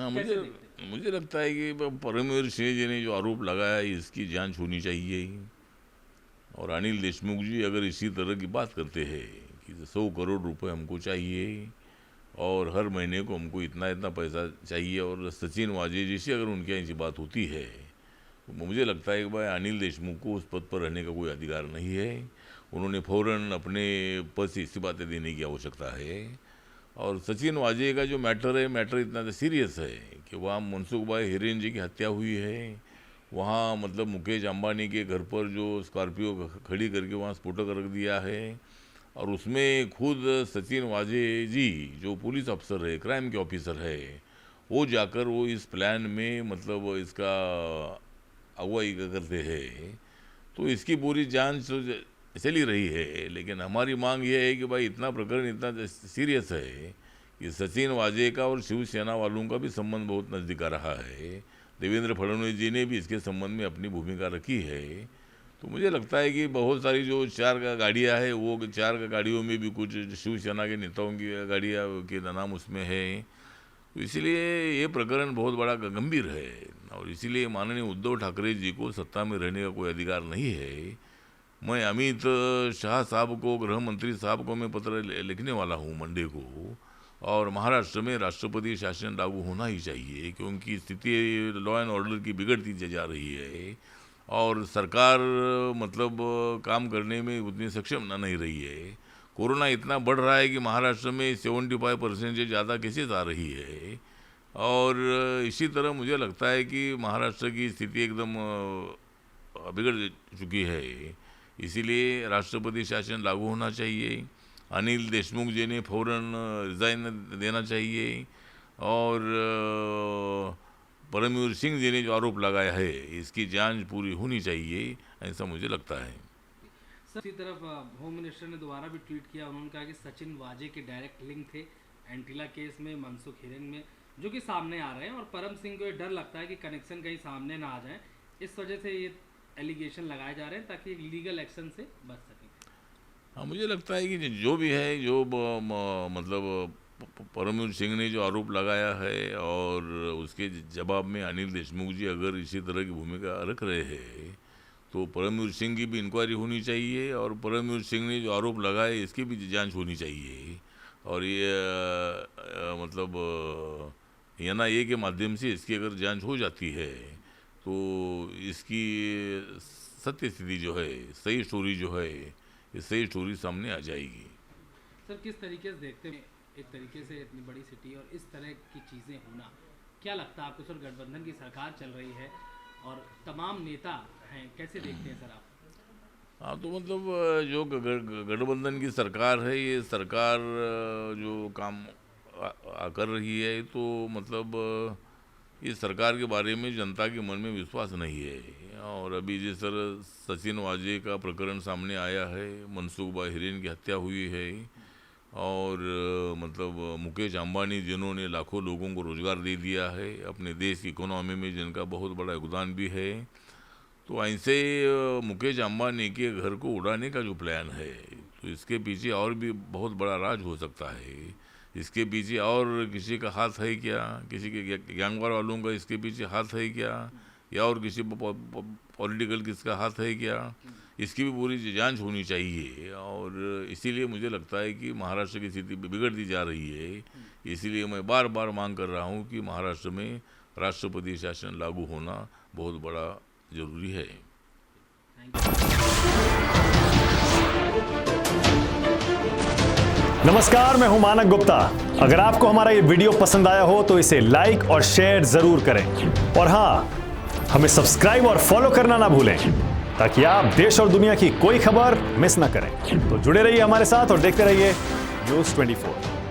हाँ, कैसे देखते हैं? मुझे लगता है कि परमवीर सिंह जी ने जो आरोप लगाया है इसकी जांच होनी चाहिए। और अनिल देशमुख जी अगर इसी तरह की बात करते हैं कि 100 करोड़ रुपए हमको चाहिए और हर महीने को हमको इतना इतना पैसा चाहिए, और सचिन वाजे जैसी अगर उनके यहाँ ऐसी बात होती है तो मुझे लगता है कि भाई अनिल देशमुख को उस पद पर रहने का कोई अधिकार नहीं है। उन्होंने फौरन अपने पद से इस्तीफा देने की आवश्यकता है। और सचिन वाजे का जो मैटर है, मैटर इतना सीरियस है कि वहाँ मनसुख भाई हिरेन जी की हत्या हुई है। वहाँ मतलब मुकेश अंबानी के घर पर जो स्कॉर्पियो खड़ी करके वहाँ स्फोटक रख दिया है, और उसमें खुद सचिन वाजे जी जो पुलिस अफसर है, क्राइम के ऑफिसर है, वो जाकर वो इस प्लान में मतलब इसका अगुवाई करते हैं। तो इसकी पूरी जांच तो चली रही है, लेकिन हमारी मांग ये है कि भाई इतना प्रकरण इतना सीरियस है कि सचिन वाजे का और शिवसेना वालों का भी संबंध बहुत नज़दीक आ रहा है। देवेंद्र फडणवीस जी ने भी इसके संबंध में अपनी भूमिका रखी है। तो मुझे लगता है कि बहुत सारी जो 4 गाड़ियाँ हैं, वो 4 गाड़ियों में भी कुछ शिवसेना के नेताओं की गाड़ियाँ के नाम उसमें है। तो इसलिए ये प्रकरण बहुत बड़ा गंभीर है, और इसीलिए माननीय उद्धव ठाकरे जी को सत्ता में रहने का कोई अधिकार नहीं है। मैं अमित शाह साहब को, गृह मंत्री साहब को मैं पत्र लिखने वाला हूँ मंडे को, और महाराष्ट्र में राष्ट्रपति शासन लागू होना ही चाहिए, क्योंकि स्थिति लॉ एंड ऑर्डर की बिगड़ती जा रही है और सरकार मतलब काम करने में उतनी सक्षम नहीं रही है। कोरोना इतना बढ़ रहा है कि महाराष्ट्र में 75% से ज़्यादा केसेस आ रही है, और इसी तरह मुझे लगता है कि महाराष्ट्र की स्थिति एकदम बिगड़ चुकी है। इसीलिए राष्ट्रपति शासन लागू होना चाहिए। अनिल देशमुख जी ने फौरन रिजाइन देना चाहिए, और परमवीर सिंह जी ने जो आरोप लगाया है इसकी जांच पूरी होनी चाहिए, ऐसा मुझे लगता है। दूसरी तरफ होम मिनिस्टर ने दोबारा भी ट्वीट किया। उन्होंने कहा कि सचिन वाजे के डायरेक्ट लिंक थे एंटीला केस में, मनसुख हिरेन में, जो कि सामने आ रहे हैं, और परम सिंह को ये डर लगता है कि कनेक्शन कहीं सामने ना आ जाए, इस वजह से ये एलिगेशन लगाए जा रहे हैं ताकि एक लीगल एक्शन से बच सकें। हाँ, मुझे लगता है कि जो भी है, जो मतलब परमवीर सिंह ने जो आरोप लगाया है और उसके जवाब में अनिल देशमुख जी अगर इसी तरह की भूमिका रख रहे हैं तो परमवीर सिंह की भी इंक्वायरी होनी चाहिए, और परमवीर सिंह ने जो आरोप लगाए इसकी भी जांच होनी चाहिए। और ये मतलब NIA के माध्यम से इसकी अगर जांच हो जाती है तो इसकी सत्य स्थिति जो है, सही स्टोरी जो है, ये सही स्टोरी सामने आ जाएगी। सर, किस तरीके से देखते हैं एक तरीके से इतनी बड़ी सिटी और इस तरह की चीज़ें होना, क्या लगता है आपको? सर, गठबंधन की सरकार चल रही है और तमाम नेता हैं, कैसे देखते हैं सर आप? हाँ, तो मतलब जो गठबंधन की सरकार है, ये सरकार जो काम कर रही है, तो मतलब इस सरकार के बारे में जनता के मन में विश्वास नहीं है। और अभी जिस तरह सचिन वाजे का प्रकरण सामने आया है, मनसुख भाई हिरेन की हत्या हुई है, और मतलब मुकेश अंबानी जिन्होंने लाखों लोगों को रोज़गार दे दिया है अपने देश की इकोनॉमी में, जिनका बहुत बड़ा योगदान भी है, तो ऐसे मुकेश अंबानी के घर को उड़ाने का जो प्लान है, तो इसके पीछे और भी बहुत बड़ा राज हो सकता है। इसके पीछे और किसी का हाथ है क्या? किसी के गैंगवार वालों का इसके पीछे हाथ है क्या, या और किसी पॉलिटिकल किसका हाथ है क्या? इसकी भी पूरी जांच होनी चाहिए। और इसीलिए मुझे लगता है कि महाराष्ट्र की स्थिति बिगड़ती जा रही है। इसीलिए मैं बार बार मांग कर रहा हूँ कि महाराष्ट्र में राष्ट्रपति शासन लागू होना बहुत बड़ा जरूरी है। नमस्कार, मैं हूं मानक गुप्ता। अगर आपको हमारा ये वीडियो पसंद आया हो तो इसे लाइक और शेयर जरूर करें, और हाँ, हमें सब्सक्राइब और फॉलो करना ना भूलें ताकि आप देश और दुनिया की कोई खबर मिस ना करें। तो जुड़े रहिए हमारे साथ और देखते रहिए न्यूज़ 24।